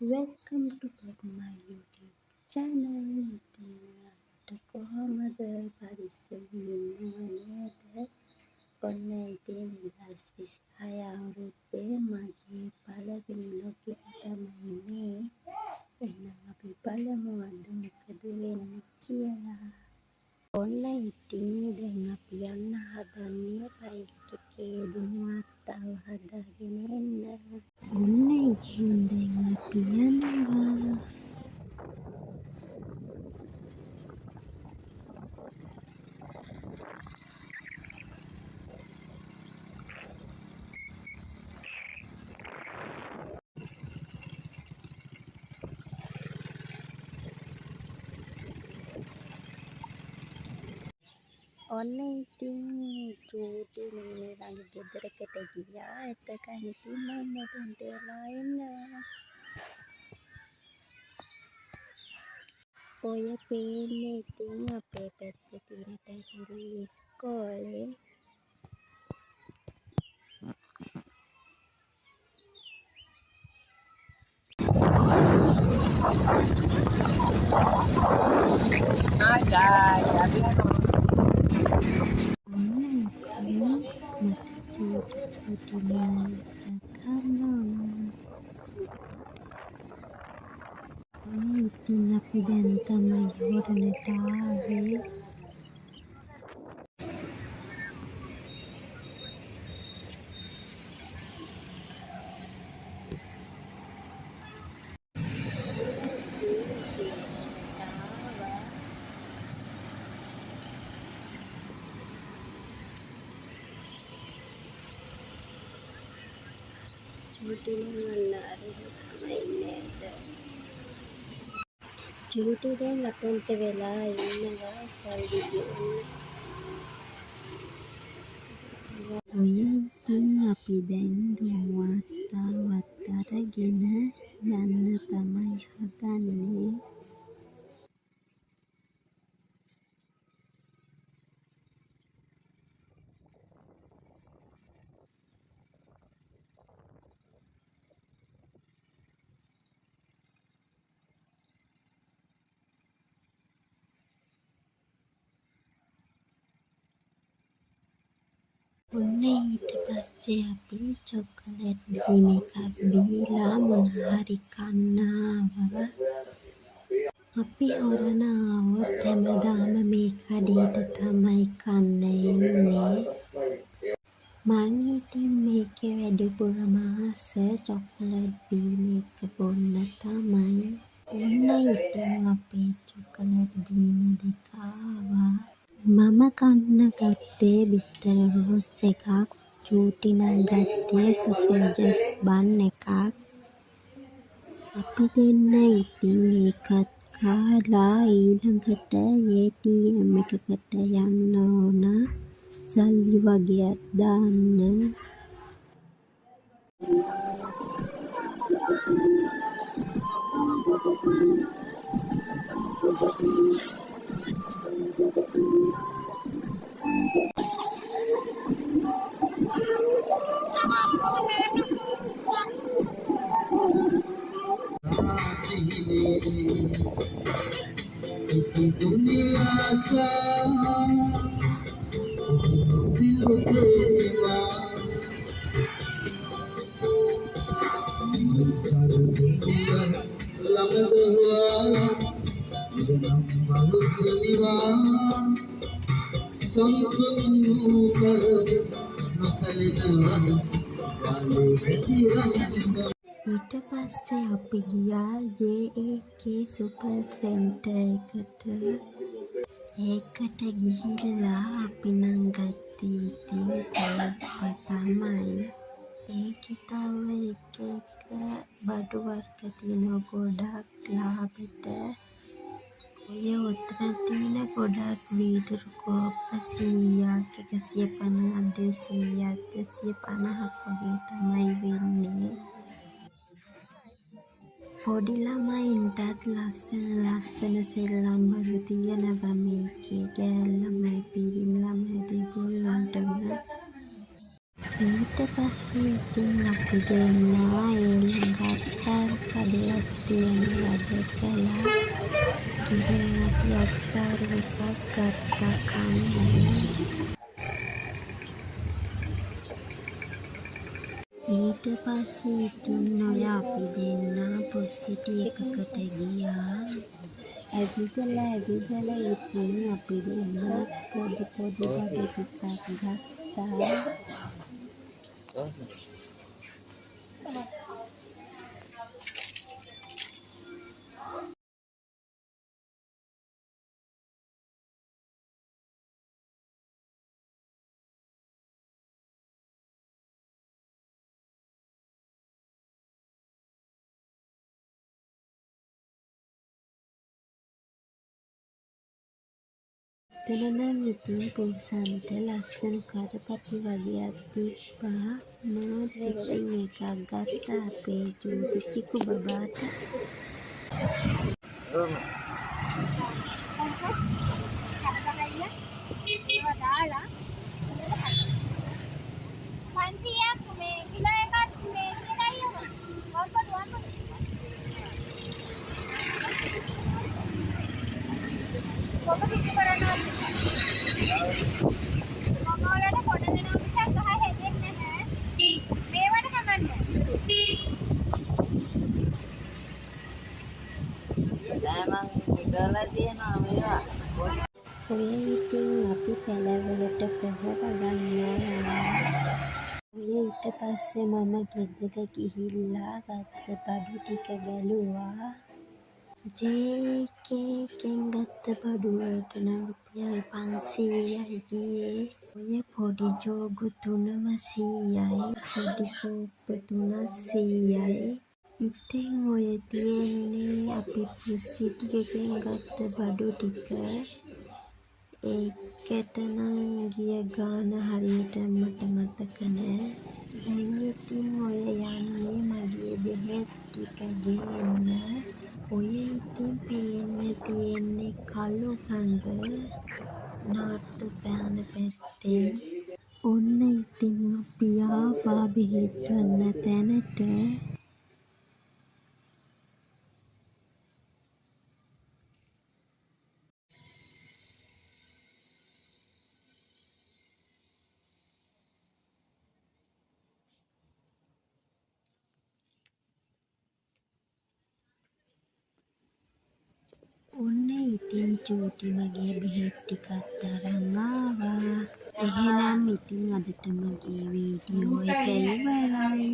welcome to my YouTube channel. ඉතින් අපට කොහොමද පරිස්සමින් ඉන්නව නේද? ඔන්න ඉතින් 2026 අවුරුද්දේ මගේ පළවෙනි vlog එක තමයි මේ. එහෙනම් අපි බලමු අද මොකද වෙන්නේ කියලා. ඔන්න ඉතින් දැන් අපි යන්න හදන්නේ බයික් එකේ දුම්වත්තාව හදාගෙන එන්න. ඔන්න ඉතින් දැන් අපි යනවා. ඔන්න ඉතින් චූටි මේ ළඟ ගෙදරකට ගියා. එතකන් ඉතින් මම මෙතනට එලා එනවා. ඔය පේන්නේ ඉතින් අපේ පැත්තේ තියෙන ටැහිරි ඉස්කෝලේ. Hi guys, ඉතින් අපි දැන් තමයි හොරණට ආවේ. චූටි නන්න අරගෙන නේද? චූටි දැන් අතන්ට වෙලා ඉන්නවා සල්ලි ගෙවන්න. ඔය ඉතින් අපි දැන් දුම්වත්තාවත් අරගෙන යන්න තමයි හදන්නේ. ඔන්න ඊට පස්සේ අපි චොකලට් බීම එකක් බීලා මොනහරි කන්න ආවා. අපි හොරණ ආවොත් හැමදාම මේ කඩේට තමයි කන්න එන්නේ. මං ඉතින් මේකේ වැඩිපුරම ආස චොකලට් බීම එක බොන්න තමයි. ඔන්න ඉතින් අපේ චොකලට් බීම දෙක ආවා. මම කන්න ගත්තේ බිත්තර රෝස් එකක්, චූටි නම් ගත්තේ සොසේජස් බන් එකක්. අපි දෙන්න ඉතින් ඒකත් කාලා ඊළඟට ATM එකකට යන්න ඕන සල්ලි වගේක් දාන්න. दुनिया सा सिलसिला लमदवाला इदम मनुष्यनिवा संसुनुकर मसलिनवा वाले गदिरन. ඊට පස්සේ අපි ගියා JAK සුපර් සෙන්ටර් එකට. ඒකට ගිහිල්ලා අපි නම් ගත්තේ ඉතින් කෝප්ප තමයි. ඒකේ තව එක බඩු වර්ග තියෙනවා ගොඩක් ලාභෙට. ඔය උත්තර තියෙන ගොඩක් වීදුරු කෝප්ප 100ක් 150 200ක් 250ක් වගේ තමයි වෙන්නේ. පොඩි ළමයින්ටත් ලස්සන සෙල්ලම් වල තියෙනවා මේකේ. ගෑල් ළමයි පිරිමි ළමයි දෙගොල්ලන්ටම. ඊට පස්සේ ඉතින් අපි දෙන්නා ඒ ළඟ කඩයක් තියෙන වැඩ කළා. ගිහින් අපි අච්චාරු එකක් ගත්තා කන්න. ඊට පස්සේ ඉතින් ඔය අපි දෙන්නා පොස්සිටි එකකට ගියා. ඇවිදලා ඉතින් අපි දෙන්නා පොඩි බඩු ටිකක් ගත්තා. එතන නම් ඉතින් පුංසන්ට ලස්සන කරපටි වගේක් තිබ්බා. මාත් ඉතින් එකක් ගත්තා අපේ චූටි චිකු බබාට. ඔය ඉතින් අපි පැලවලට පොහොර ගන්නවා. ඔය ඊට පස්සේ මම ගෙදර ගිහිල්ලා ගත්ත බඩු ටික බැලුවා. JKකෙන් ගත්ත බඩු වලට නම් රුපියල් 500යි ගියේ. ඔය පොඩි ජෝගු 3ම 100යි. පොඩි කෝප්ප 3ක් 100යි. ඉතින් ඔය තියෙන්නේ අපි පුස්සිටි එකෙන් ගත්ත බඩු ටික. ඒකට නම් ගිය ගාන හරියට මට මතක නෑ. දැන් ඉතින් ඔය යන්නේ මගේ බෙහෙත් ටික ගේන්න. ඔය ඉතින් පේන්න තියෙන්නේ කළුගඟ නාට්ටුපෑන පැත්තෙන්. ඔන්න ඉතින් අපි ආවා බෙහෙත් ගන්න තැනට. ඔන්න ඉතින් චූටි මගේ බෙහෙත් ටිකත් අරන් ආවා. එහෙනම් ඉතින් අදට මගේ වීඩියෝ එක ඉවරයි.